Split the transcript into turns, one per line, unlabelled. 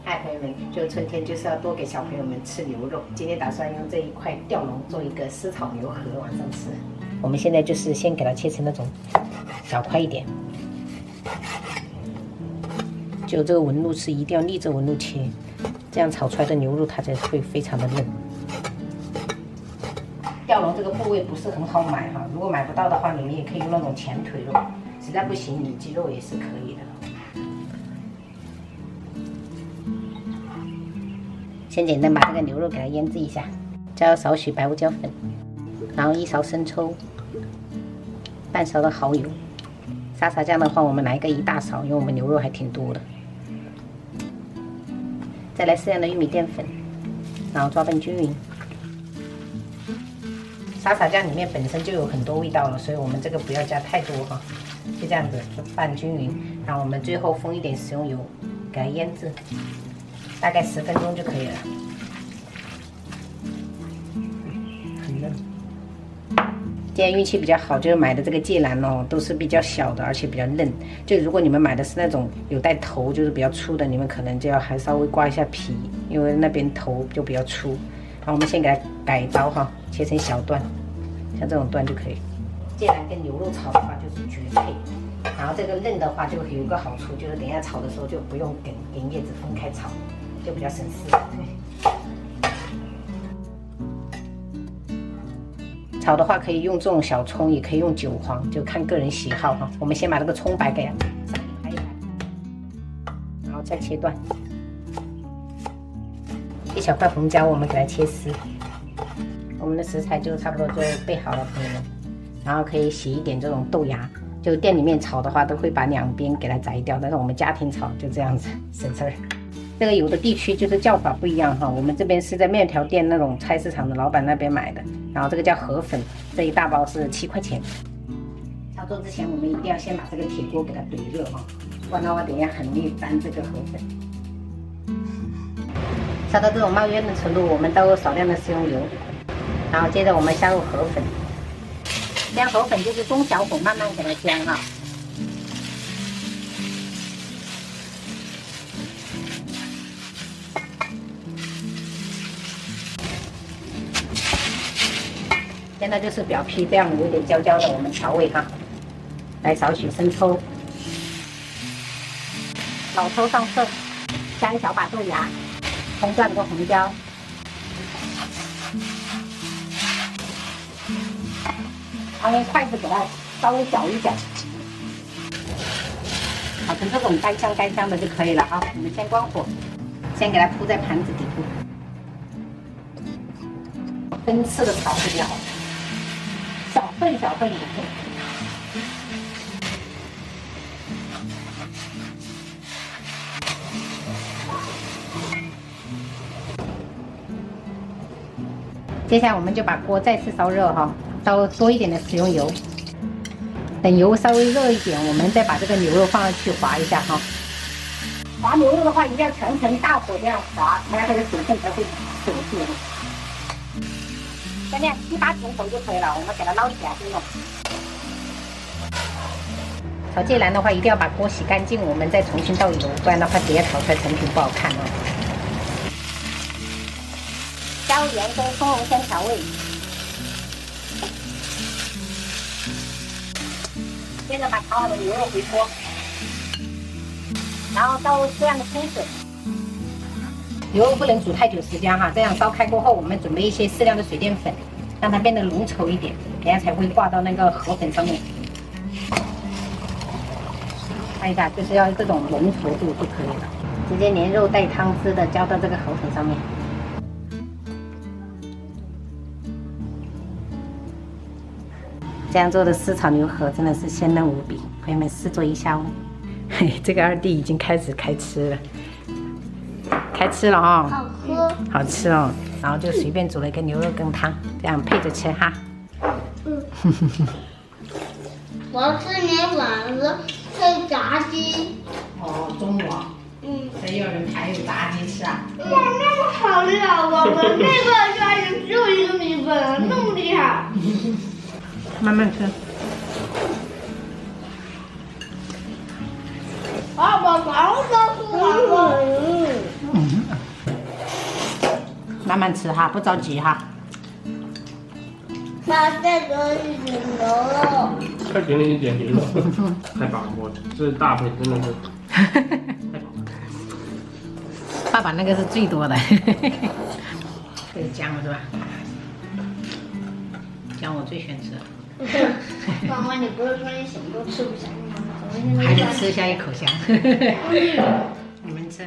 嗨，朋友们，就春天就是要多给小朋友们吃牛肉。今天打算用这一块吊龙做一个丝炒牛河，晚上吃。我们现在就是先给它切成那种小块一点，就这个纹路是一定要逆着纹路切，这样炒出来的牛肉它才会非常的嫩。吊龙这个部位不是很好买哈，如果买不到的话，你们也可以用那种前腿肉，实在不行里脊肉也是可以的。先简单把这个牛肉给它腌制一下，加少许白胡椒粉，然后1勺生抽，半勺的蚝油，沙茶酱的话我们来个1大勺，因为我们牛肉还挺多的。再来适量的玉米淀粉，然后抓拌均匀。沙茶酱里面本身就有很多味道了，所以我们这个不要加太多哈，就这样子拌均匀。然后我们最后封一点食用油，给它腌制。大概10分钟就可以了，很嫩。今天运气比较好，就是买的这个芥蓝哦，都是比较小的，而且比较嫩。就如果你们买的是那种有带头，就是比较粗的，你们可能就要还稍微刮一下皮，因为那边头就比较粗。然后我们先给它改刀哈，切成小段，像这种段就可以。芥蓝跟牛肉炒的话就是绝配。然后这个嫩的话就有个好处，就是等一下炒的时候就不用跟叶子分开炒。就比较省事。炒的话可以用这种小葱，也可以用韭黄，就看个人喜好哈。我们先把这个葱白给它拍一拍，然后再切断。1小块红椒，我们给它切丝。我们的食材就差不多就备好了，朋友们。然后可以洗一点这种豆芽，就店里面炒的话都会把2边给它摘掉，但是我们家庭炒就这样子省事儿。这个有的地区就是叫法不一样哈，我们这边是在面条店那种菜市场的老板那边买的，然后这个叫河粉，这一大包是7块钱。操作之前我们一定要先把这个铁锅给它怼热哈，不然的话等一下很容易粘这个河粉。烧到这种冒烟的程度，我们倒入少量的食用油，然后接着我们下入河粉，将河粉就是中小火慢慢给它煎哈。现在就是表皮这样有点焦焦的，我们调味哈，来少许生抽，老抽上色，加1小把豆芽，葱段的红椒，然后用筷子给它稍微搅一搅，炒成这种干香的就可以了啊。我们先关火，先给它铺在盘子底部，分次的炒会比较好。小份也可以。接下来我们就把锅再次烧热哈，烧多一点的食用油。等油稍微热一点，我们再把这个牛肉放上去划一下哈。划牛肉的话，一定要全程大火这样划，它这个水分才会锁住。先这样7、8成熟就可以了，我们给它捞起来就用。炒芥蓝的话，一定要把锅洗干净，我们再重新倒油，不然的话底下炒出来成品不好看哦。加入盐跟松茸先调味，接着把炒好的牛肉回锅，然后倒入适量的清水。牛肉不能煮太久时间哈，这样烧开过后，我们准备一些适量的水淀粉，让它变得浓稠一点，等下才会挂到那个河粉上面。看一下，就是要这种浓稠度就可以了。直接连肉带汤汁的浇到这个河粉上面。这样做的丝炒牛河真的是鲜嫩无比，朋友们试做一下哦。嘿，这个2弟已经开始开吃了。开吃了哦，
好喝，
好吃哦。然后就随便煮了一个牛肉羹汤，这样配着吃哈。
我要吃点丸子配炸鸡。
哦，中午啊。所以有人还有炸鸡吃啊。
哇，那么好厉害！我们那个家人只有1个米粉，那么厉害。
慢慢吃。
啊，我刚刚吃完了。
慢慢吃哈，不着急哈。
妈，再给我一点牛肉。
再给你一点牛肉，太饱了，我这大腿真的是太饱了。
爸爸那个是最多的，这个姜是吧？姜我最喜欢吃。
妈妈，你不是说你什么都吃不下吗？怎么现在？
还是吃下一口香。你们吃。